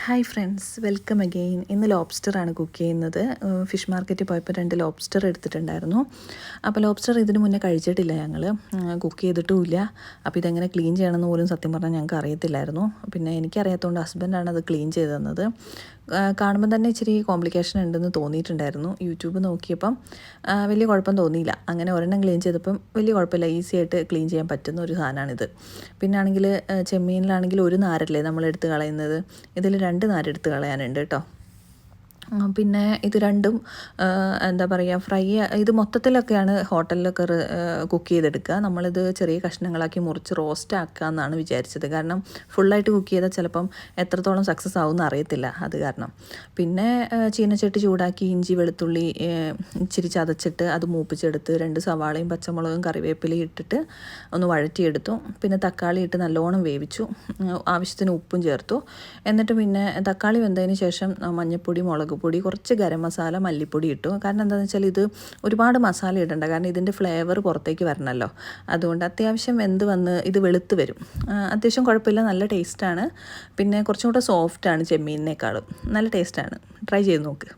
Hi friends, welcome again. ഇന്ന് ലോബ്സ്റ്ററാണ് cook ചെയ്യുന്നത്. Fish മാർക്കറ്റിൽ പോയപ്പോൾ 2 ലോബ്സ്റ്റർ എടുത്തിട്ടുണ്ടായിരുന്നു. അപ്പോൾ ലോബ്സ്റ്റർ ഇതിന് മുന്നേ കഴിച്ചിട്ടില്ല, ഞങ്ങൾ കുക്ക് ചെയ്തിട്ടുമില്ല. അപ്പോൾ ഇതെങ്ങനെ ക്ലീൻ ചെയ്യണമെന്ന് പോലും സത്യം പറഞ്ഞാൽ ഞങ്ങൾക്ക് അറിയത്തില്ലായിരുന്നു. പിന്നെ എനിക്കറിയാത്തതുകൊണ്ട് ഹസ്ബൻഡാണ് അത് ക്ലീൻ ചെയ്ത് തന്നത്. കാണുമ്പോൾ തന്നെ ഇച്ചിരി കോംപ്ലിക്കേഷൻ ഉണ്ടെന്ന് തോന്നിയിട്ടുണ്ടായിരുന്നു. യൂട്യൂബ് നോക്കിയപ്പം വലിയ കുഴപ്പം തോന്നിയില്ല. അങ്ങനെ ഒരെണ്ണം ക്ലീൻ ചെയ്തപ്പം വലിയ കുഴപ്പമില്ല, ഈസി ആയിട്ട് ക്ലീൻ ചെയ്യാൻ പറ്റുന്ന ഒരു സാധനമാണിത്. പിന്നെ ആണെങ്കിൽ ചെമ്മീനിലാണെങ്കിൽ ഒരു നാരല്ലേ നമ്മളെടുത്ത് കളയുന്നത്, ഇതിൽ 2 നാരെടുത്ത് കളയാനുണ്ട് കേട്ടോ. പിന്നെ ഇത് രണ്ടും എന്താ പറയുക, ഫ്രൈ ഇത് മൊത്തത്തിലൊക്കെയാണ് ഹോട്ടലിലൊക്കെ കുക്ക് ചെയ്തെടുക്കുക. നമ്മളിത് ചെറിയ കഷ്ണങ്ങളാക്കി മുറിച്ച് റോസ്റ്റ് ആക്കുക എന്നാണ് വിചാരിച്ചത്. കാരണം ഫുള്ളായിട്ട് കുക്ക് ചെയ്താൽ ചിലപ്പം എത്രത്തോളം സക്സസ് ആവുമെന്ന് അറിയത്തില്ല, അത് കാരണം. പിന്നെ ചീനച്ചട്ടി ചൂടാക്കി ഇഞ്ചി വെളുത്തുള്ളി ഇച്ചിരി ചതച്ചിട്ട് അത് മൂപ്പിച്ചെടുത്ത് 2 സവാളയും പച്ചമുളകും കറിവേപ്പിലയും ഇട്ടിട്ട് ഒന്ന് വഴറ്റിയെടുത്തു. പിന്നെ തക്കാളി ഇട്ട് നല്ലോണം വേവിച്ചു, ആവശ്യത്തിന് ഉപ്പും ചേർത്തു. എന്നിട്ട് പിന്നെ തക്കാളി വെന്തതിന് ശേഷം മഞ്ഞൾപ്പൊടി, മുളക് പൊടി, കുറച്ച് ഗരം മസാല, മല്ലിപ്പൊടി ഇട്ടു. കാരണം എന്താണെന്ന് വെച്ചാൽ ഇത് ഒരുപാട് മസാല ഇടണ്ട, കാരണം ഇതിൻ്റെ ഫ്ലേവർ പുറത്തേക്ക് വരണമല്ലോ. അതുകൊണ്ട് അത്യാവശ്യം വെന്ത് വന്ന് ഇത് വെളുത്ത് വരും. അത്യാവശ്യം കുഴപ്പമില്ല, നല്ല ടേസ്റ്റാണ്. പിന്നെ കുറച്ചും കൂടെ സോഫ്റ്റാണ് ചെമ്മീനിനേക്കാളും. നല്ല ടേസ്റ്റാണ്, ട്രൈ ചെയ്ത് നോക്ക്.